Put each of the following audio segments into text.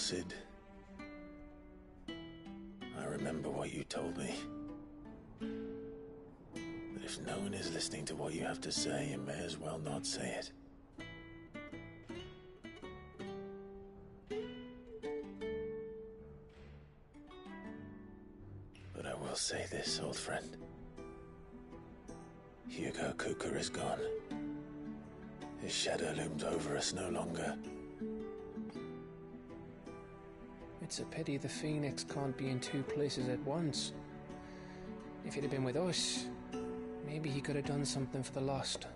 Sid. I remember what you told me. But if no one is listening to what you have to say, you may as well not say it. But I will say this, old friend. Hugo Kuka is gone. His shadow looms over us no longer. It's a pity the Phoenix can't be in two places at once. If he'd have been with us, maybe he could have done something for the lost.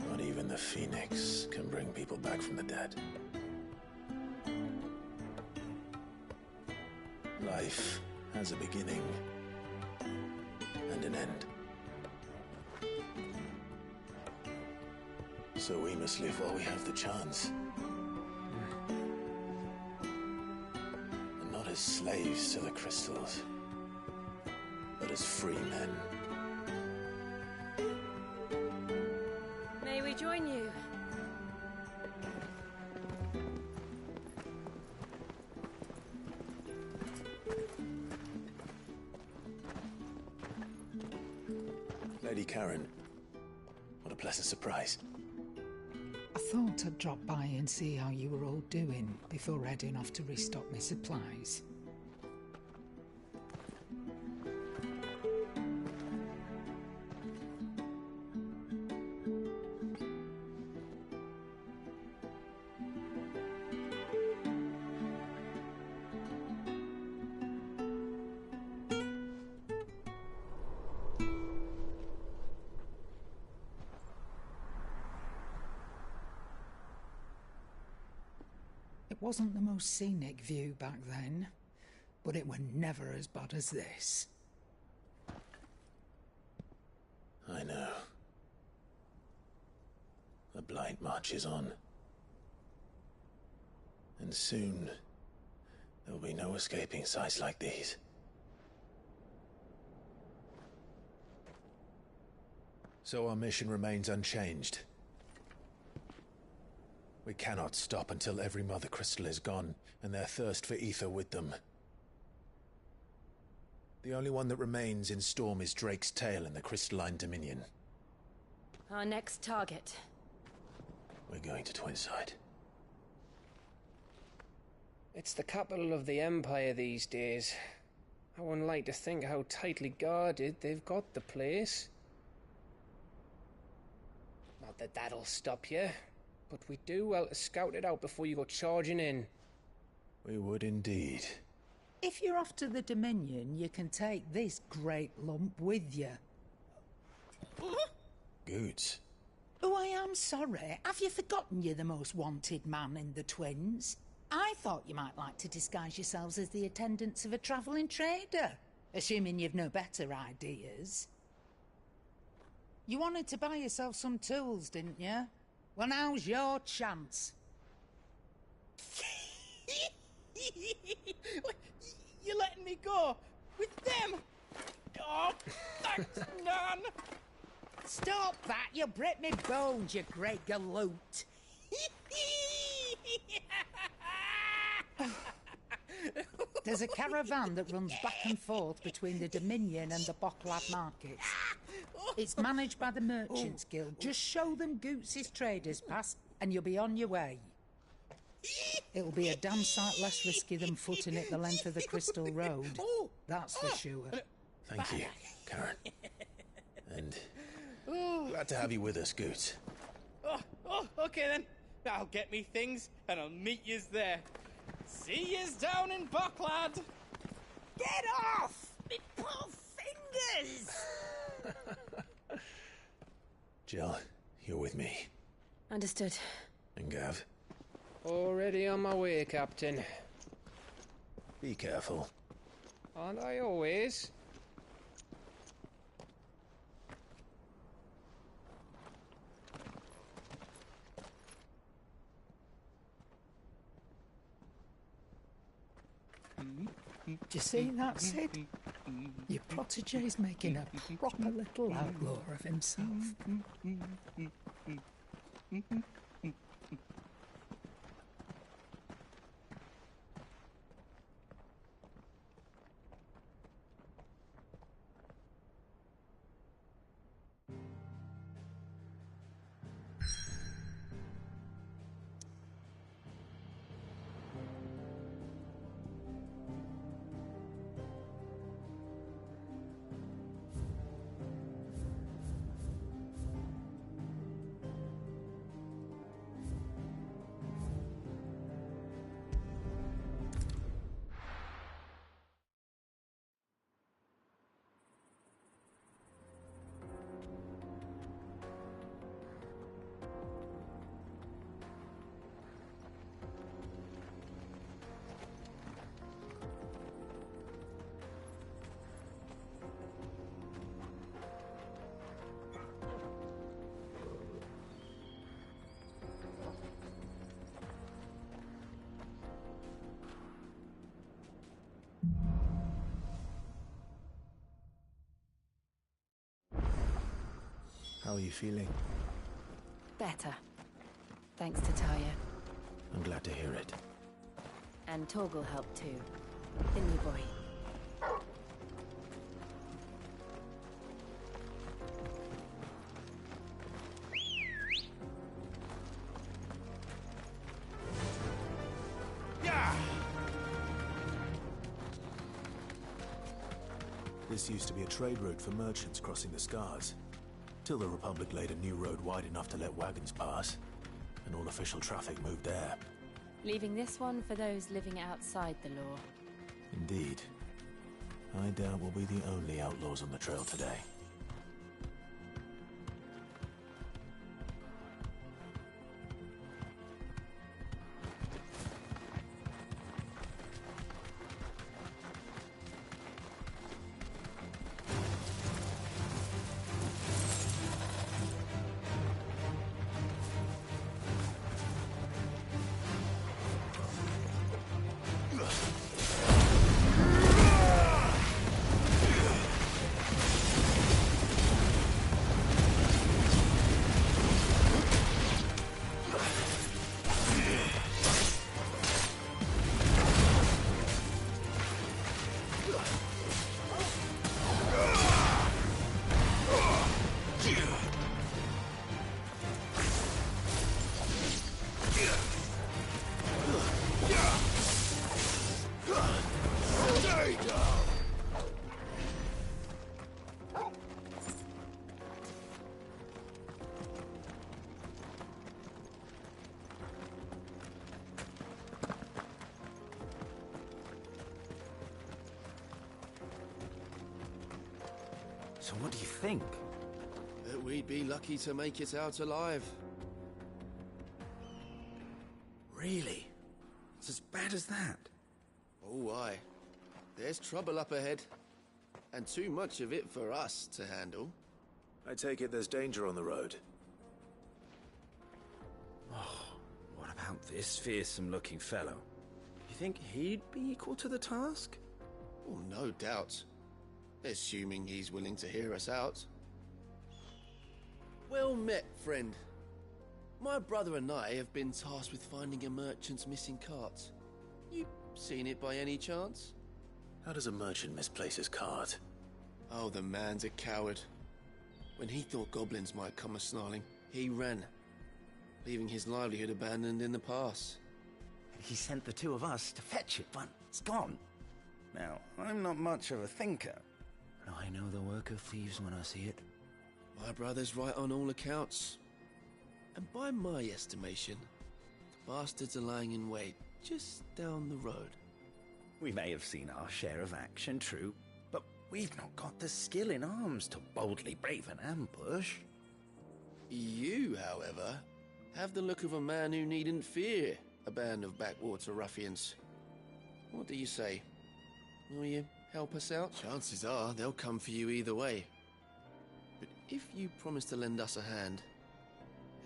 Not even the Phoenix can bring people back from the dead. Life has a beginning and an end. So we must live while we have the chance. And not as slaves to the crystals, but as free men. May we join you? Lady Karen, what a pleasant surprise. I thought I'd drop by and see how you were all doing before heading off to restock my supplies. It wasn't the most scenic view back then, but it were never as bad as this. I know. The Blight marches on. And soon, there'll be no escaping sights like these. So our mission remains unchanged. We cannot stop until every Mother Crystal is gone, and their thirst for ether with them. The only one that remains in Storm is Drake's Tail in the Crystalline Dominion. Our next target. We're going to Twinside. It's the capital of the Empire these days. I wouldn't like to think how tightly guarded they've got the place. Not that that'll stop you, but we'd do well to scout it out before you go charging in. We would indeed. If you're off to the Dominion, you can take this great lump with you. Goods. Oh, I am sorry. Have you forgotten you're the most wanted man in the Twins? I thought you might like to disguise yourselves as the attendants of a travelling trader, assuming you've no better ideas. You wanted to buy yourself some tools, didn't you? Well, now's your chance. You're letting me go with them? Oh, thanks, Nan. Stop that! You'll break me bones, you great galoot. There's a caravan that runs back and forth between the Dominion and the Bocklad markets. It's managed by the Merchants Guild. Just show them Goots' traders pass, and you'll be on your way. It'll be a damn sight less risky than footing it the length of the Crystal Road. That's for sure. Thank you, Karen. And glad to have you with us, Goots. Okay then. I'll get me things, and I'll meet yous there. See yous down in Bocklad. Get off! Me poor fingers! Jill, you're with me. Understood. And Gav, Already on my way, Captain. be careful. Aren't I always? Do you see that, Sid? Your protege's making a proper little outlaw of himself. How are you feeling? Better. Thanks to Talia. I'm glad to hear it. And Torgal helped too. The new boy. This used to be a trade route for merchants crossing the Scars. Till the Republic laid a new road wide enough to let wagons pass, and all official traffic moved there. Leaving this one for those living outside the law. Indeed. I doubt we'll be the only outlaws on the trail today. So what do you think? That we'd be lucky to make it out alive. Really? It's as bad as that? Oh, aye. There's trouble up ahead. And too much of it for us to handle. I take it there's danger on the road. What about this fearsome-looking fellow? You think he'd be equal to the task? Oh, no doubt. Assuming he's willing to hear us out. Well met, friend. My brother and I have been tasked with finding a merchant's missing cart. You seen it by any chance? How does a merchant misplace his cart? Oh, the man's a coward. When he thought goblins might come a-snarling, he ran, leaving his livelihood abandoned in the pass. He sent the two of us to fetch it, but it's gone. Now, I'm not much of a thinker, but I know the work of thieves when I see it. My brother's right on all accounts. And by my estimation, the bastards are lying in wait just down the road. We may have seen our share of action, true, but we've not got the skill in arms to boldly brave an ambush. You, however, have the look of a man who needn't fear a band of backwater ruffians. What do you say? Will you help us out? Chances are they'll come for you either way. But if you promise to lend us a hand,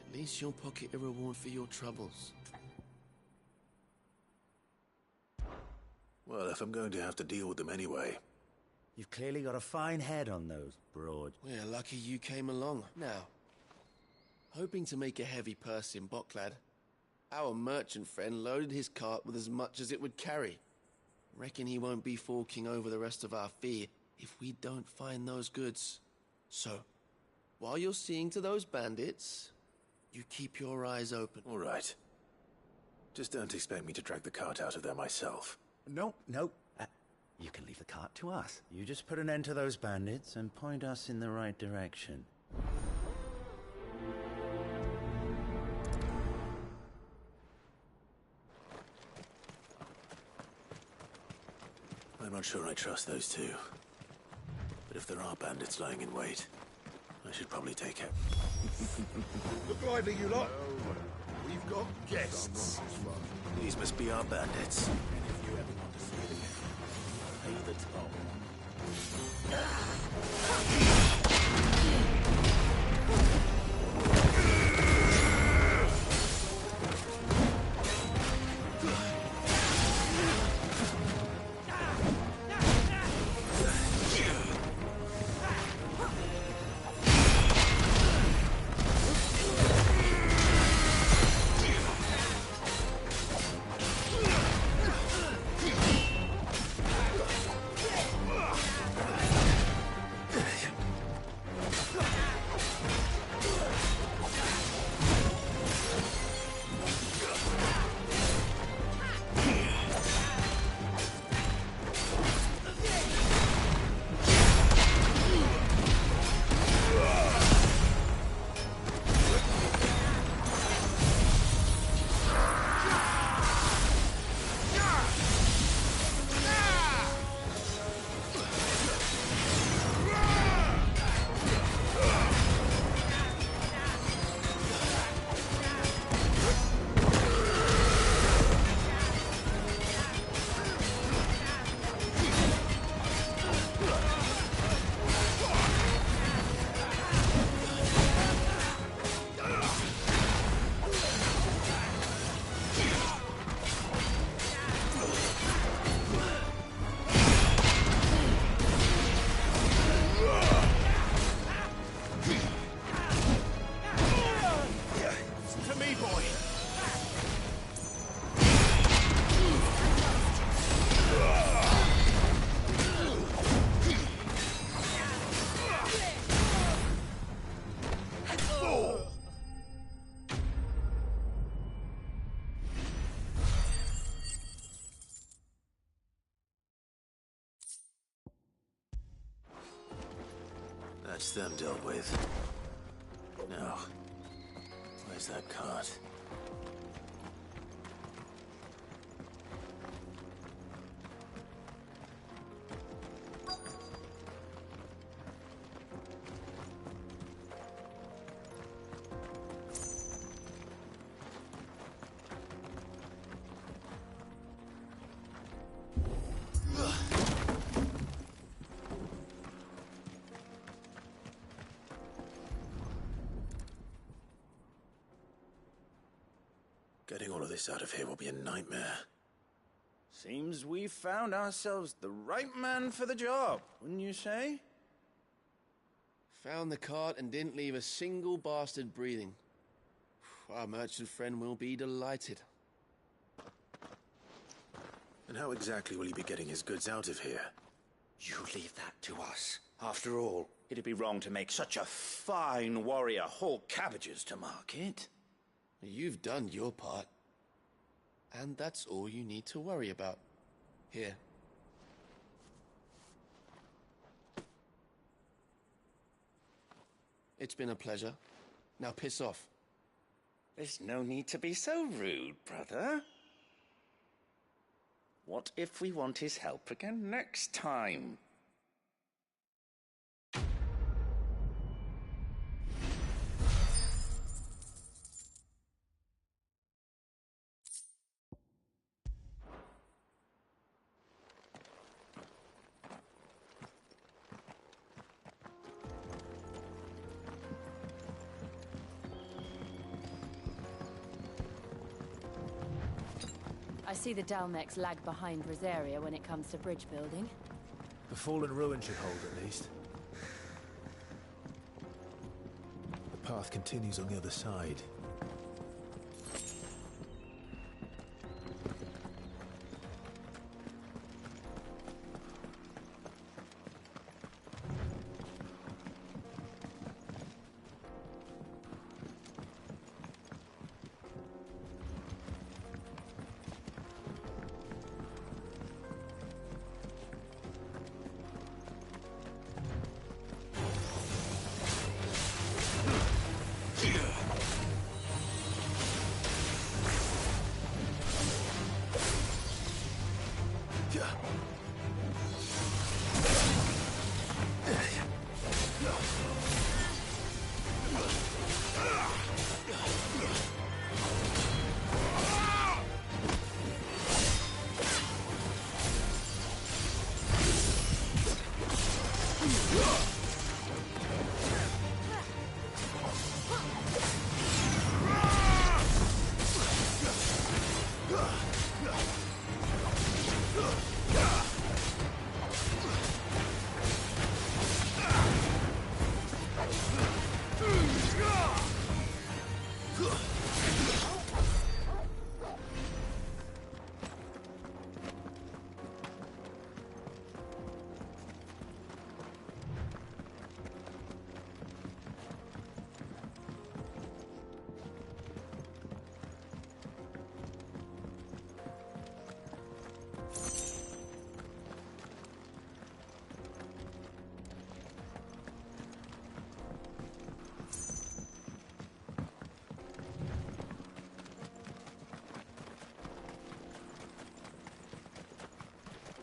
at least you'll pocket a reward for your troubles. Well, if I'm going to have to deal with them anyway. You've clearly got a fine head on those, Broad. We're lucky you came along. Now, hoping to make a heavy purse in Boklad, our merchant friend loaded his cart with as much as it would carry. Reckon he won't be forking over the rest of our fee if we don't find those goods. So, while you're seeing to those bandits, you keep your eyes open. All right. Just don't expect me to drag the cart out of there myself. Nope. You can leave the cart to us. You just put an end to those bandits and point us in the right direction. I'm not sure I trust those two. But if there are bandits lying in wait, I should probably take it. Look lively, you lot. We've got guests. These must be our bandits. And if you ever want to see it again, pay the toll. That's them dealt with. Now, where's that cart? Getting all of this out of here will be a nightmare. Seems we've found ourselves the right man for the job, wouldn't you say? Found the cart and didn't leave a single bastard breathing. Our merchant friend will be delighted. And how exactly will he be getting his goods out of here? You leave that to us. After all, it'd be wrong to make such a fine warrior haul cabbages to market. You've done your part. And that's all you need to worry about. Here. It's been a pleasure. Now piss off. There's no need to be so rude, brother. What if we want his help again next time? I see the Dalmex lag behind Rosaria when it comes to bridge building. The fallen ruin should hold, at least. The path continues on the other side.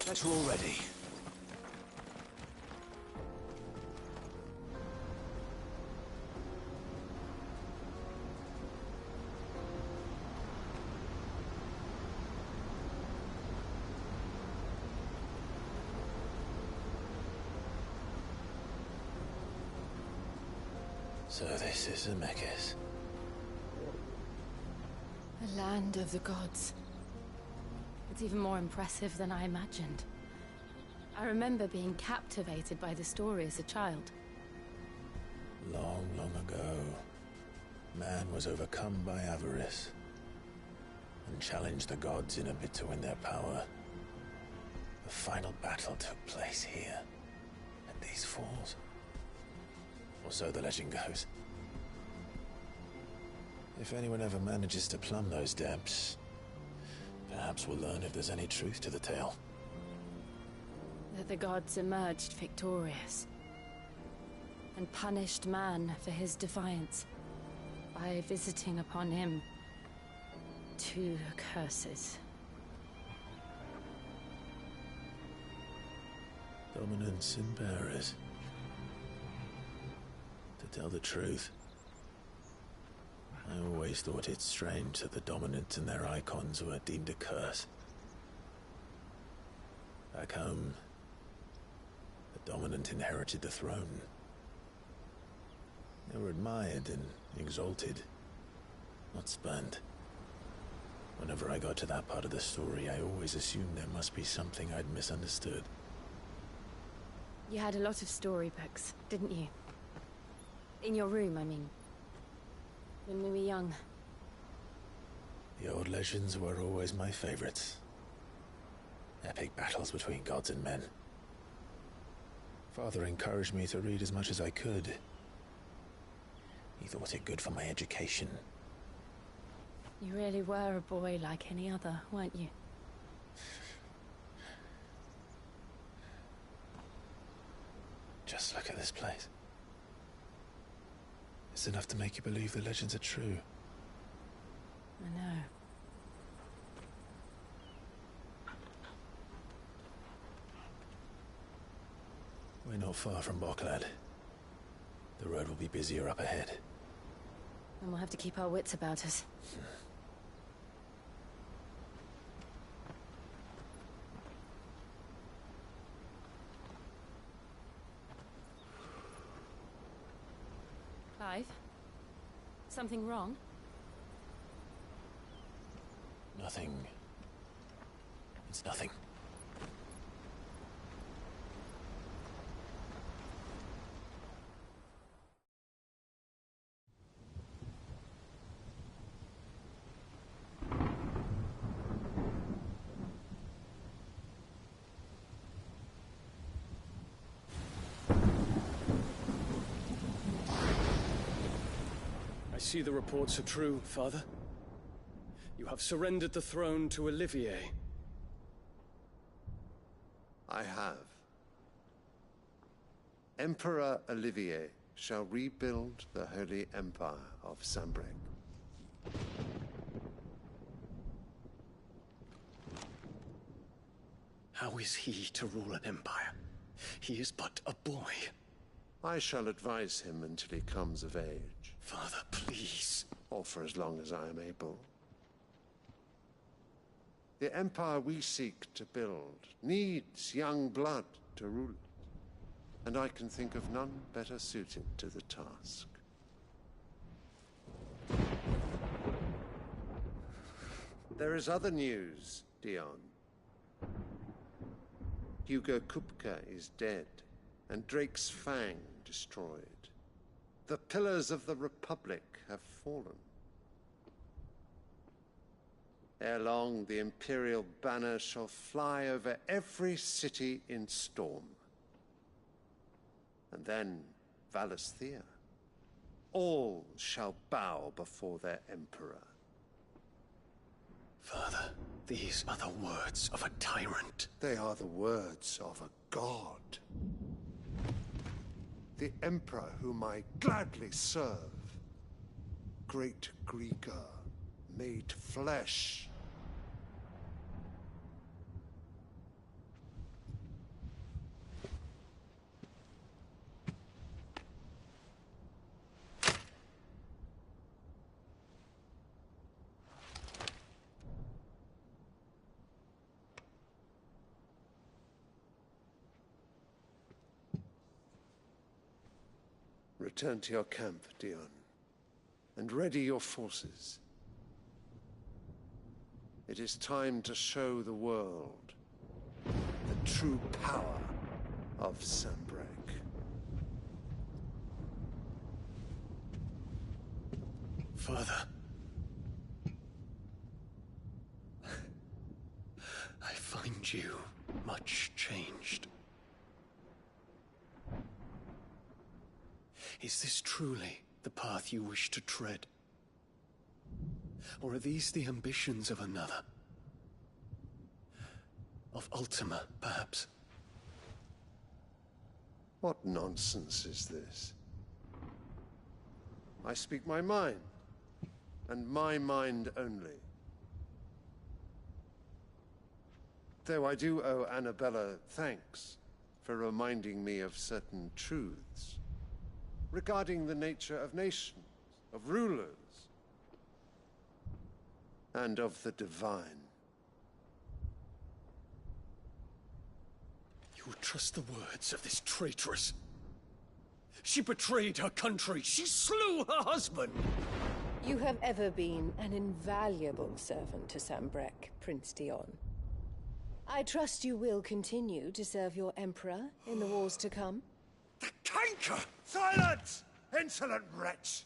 Guess we're all ready. So this is Zemeckis. The land of the gods. It's even more impressive than I imagined. I remember being captivated by the story as a child. Long, long ago, man was overcome by avarice and challenged the gods in a bid to win their power. The final battle took place here, at these falls. Or so the legend goes. If anyone ever manages to plumb those depths, perhaps we'll learn if there's any truth to the tale. That the gods emerged victorious. and punished man for his defiance by visiting upon him 2 curses. Dominance and bearers. To tell the truth, I always thought it strange that the dominant and their icons were deemed a curse. Back home, the dominant inherited the throne. They were admired and exalted, not spurned. Whenever I got to that part of the story, I always assumed there must be something I'd misunderstood. You had a lot of storybooks, didn't you? In your room, I mean. When we were young. The old legends were always my favorites. Epic battles between gods and men. Father encouraged me to read as much as I could. He thought it good for my education. You really were a boy like any other, weren't you? Just look at this place. It's enough to make you believe the legends are true. I know. We're not far from Boklad. The road will be busier up ahead. And we'll have to keep our wits about us. Clive? Something wrong? Nothing. It's nothing. I see the reports are true, Father. You have surrendered the throne to Olivier. I have. Emperor Olivier shall rebuild the Holy Empire of Sanbreque. How is he to rule an empire? He is but a boy. I shall advise him until he comes of age. Father, please. Or for as long as I am able. The empire we seek to build needs young blood to rule it, and I can think of none better suited to the task. There is other news, Dion. Hugo Kupka is dead, and Drake's Fang destroyed. The pillars of the Republic have fallen. Ere long, the Imperial banner shall fly over every city in Storm. And then Valisthea. All shall bow before their Emperor. Father, these are the words of a tyrant. They are the words of a god. The Emperor whom I gladly serve. Great Grieger, made flesh. Return to your camp, Dion, and ready your forces. It is time to show the world the true power of Sanbreque. Father. I find you much changed. Is this truly the path you wish to tread? Or are these the ambitions of another? Of Ultima, perhaps? What nonsense is this? I speak my mind, and my mind only. Though I do owe Annabella thanks for reminding me of certain truths regarding the nature of nations, of rulers, and of the divine. You would trust the words of this traitress? She betrayed her country. She slew her husband. You have ever been an invaluable servant to Sambrek, Prince Dion. I trust you will continue to serve your Emperor in the wars to come. The canker! Silence! Insolent wretch!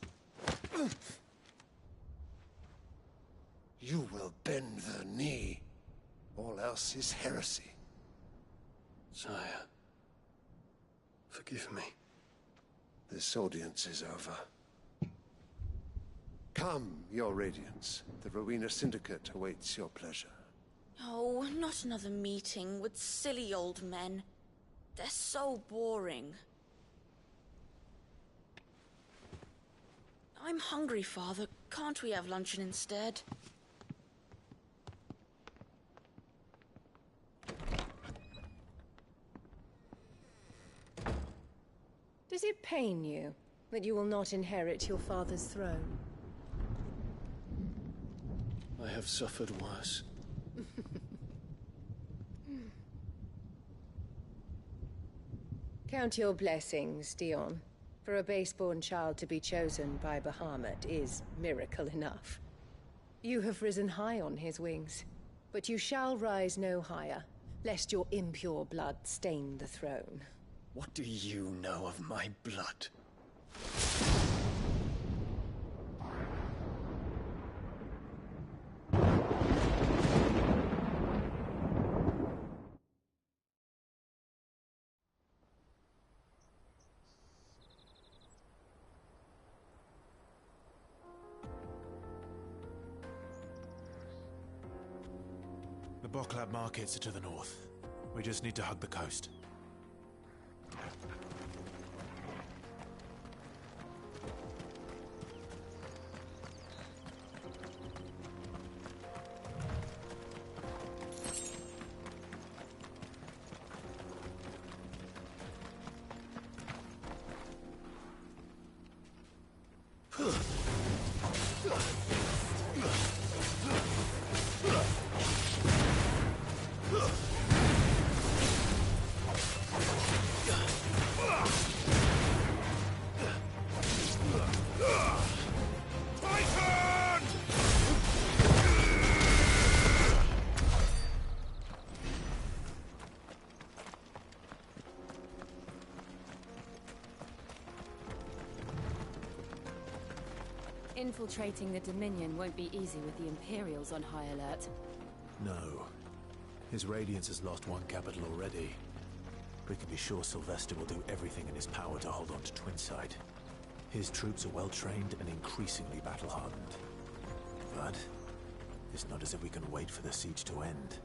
You will bend the knee. All else is heresy. Sire, forgive me. This audience is over. Come, your Radiance. The Rowena Syndicate awaits your pleasure. Oh, not another meeting with silly old men. They're so boring. I'm hungry, Father. Can't we have luncheon instead? Does it pain you that you will not inherit your father's throne? I have suffered worse. Count your blessings, Dion. For a base-born child to be chosen by Bahamut is miracle enough. You have risen high on his wings, but you shall rise no higher, lest your impure blood stain the throne. What do you know of my blood? The Boklab markets are to the north. We just need to hug the coast. Infiltrating the Dominion won't be easy with the Imperials on high alert. No. His Radiance has lost one capital already. We can be sure Sylvester will do everything in his power to hold on to Twinside. His troops are well-trained and increasingly battle-hardened. But it's not as if we can wait for the siege to end.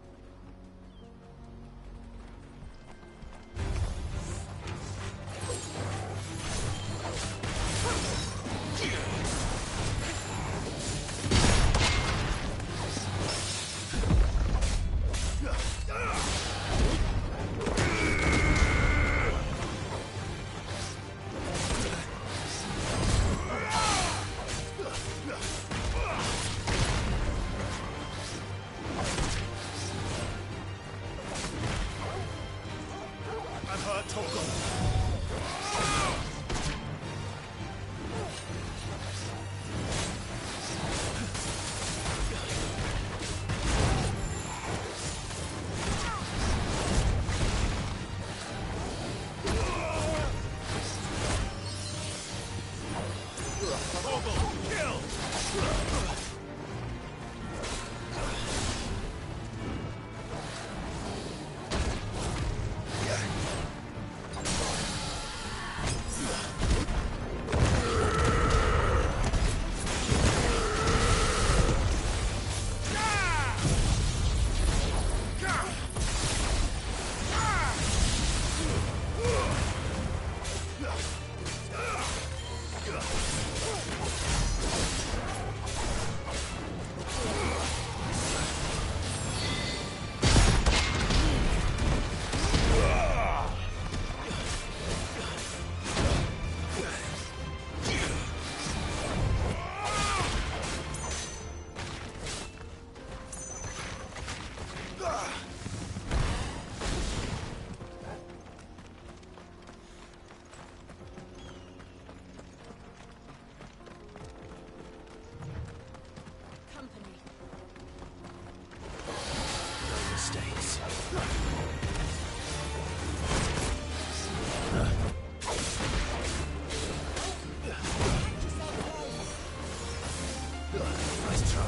Nice try.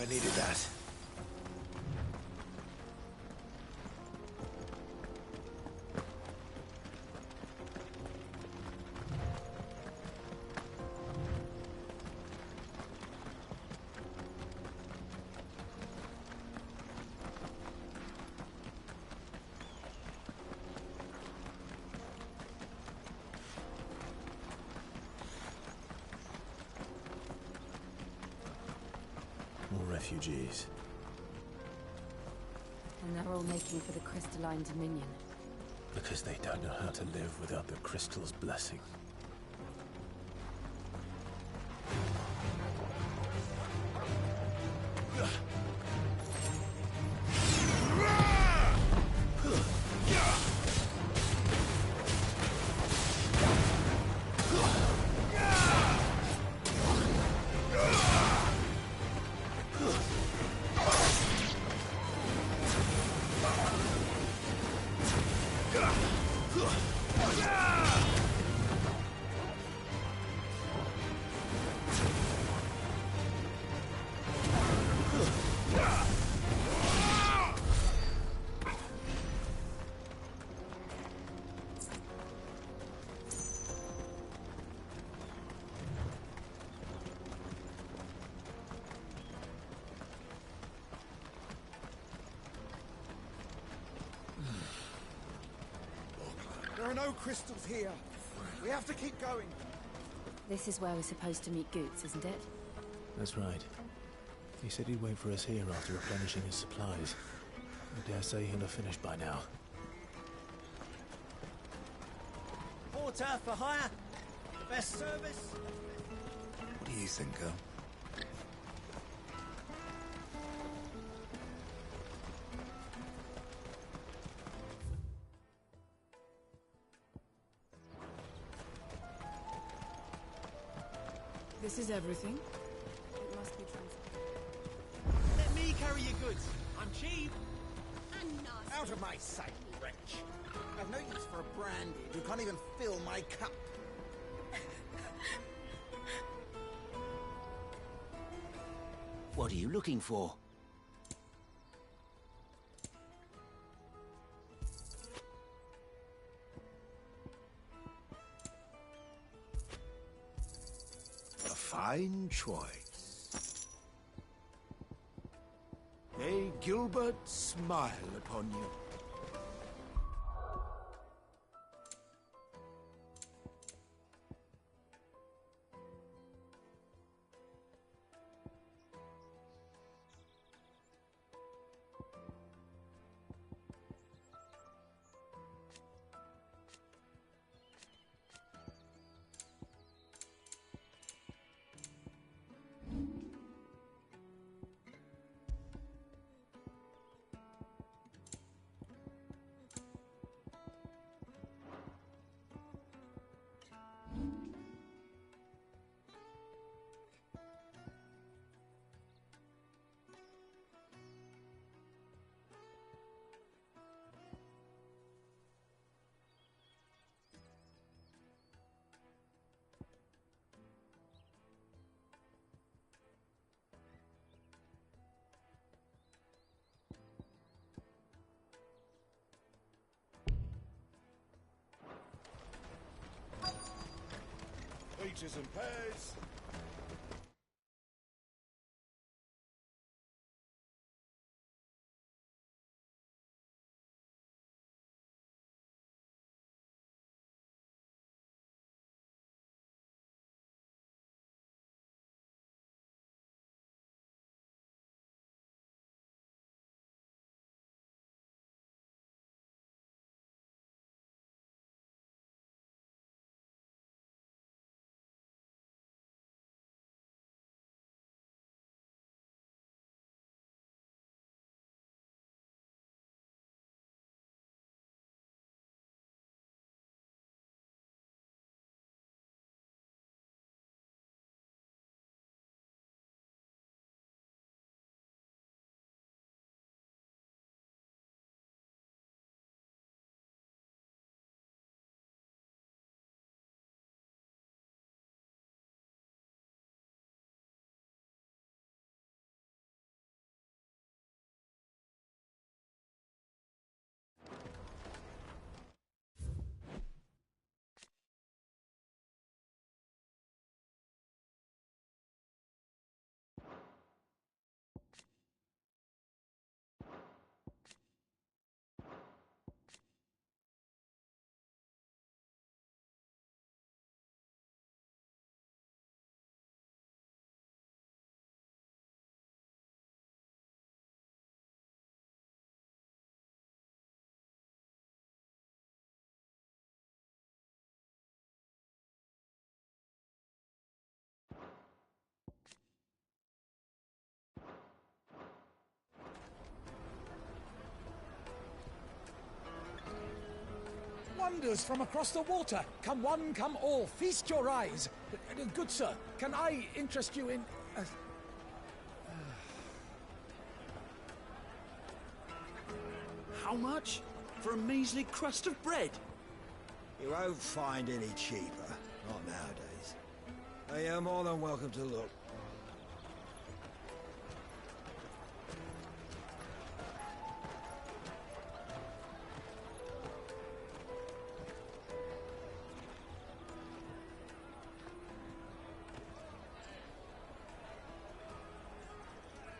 I needed that. More refugees. And they're all making for the crystalline dominion. Because they don't know how to live without the crystal's blessing. There are no crystals here. We have to keep going. This is where we're supposed to meet Goots, isn't it? That's right. He said he'd wait for us here after replenishing his supplies. I dare say he'll have finished by now. Porter for hire. Best service. What do you think, girl? This is everything. It must be Let me carry your goods. I'm cheap. Out of my sight, wretch. I've no use for a brandy who can't even fill my cup. What are you looking for? A fine choice. May Gilbert smile upon you. inches and pairs. Wonders from across the water. Come one, come all. Feast your eyes. Good sir, can I interest you in... How much? For a measly crust of bread? You won't find any cheaper. Not nowadays. But you're more than welcome to look.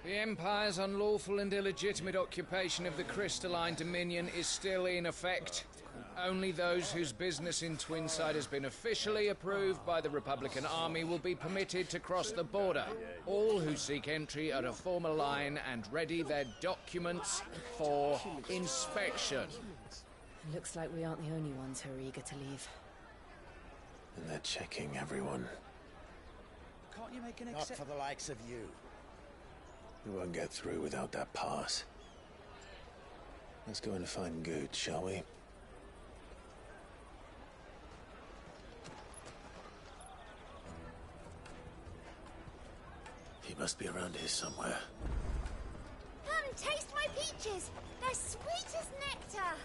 The Empire's unlawful and illegitimate occupation of the Crystalline Dominion is still in effect. Only those whose business in Twinside has been officially approved by the Republican Army will be permitted to cross the border. All who seek entry are to form a line and ready their documents for inspection. Looks like we aren't the only ones who are eager to leave. And they're checking everyone. Can't you make an exception? Not for the likes of you. We won't get through without that pass. Let's go and find Good, shall we? He must be around here somewhere. Come, taste my peaches! They're sweet as nectar!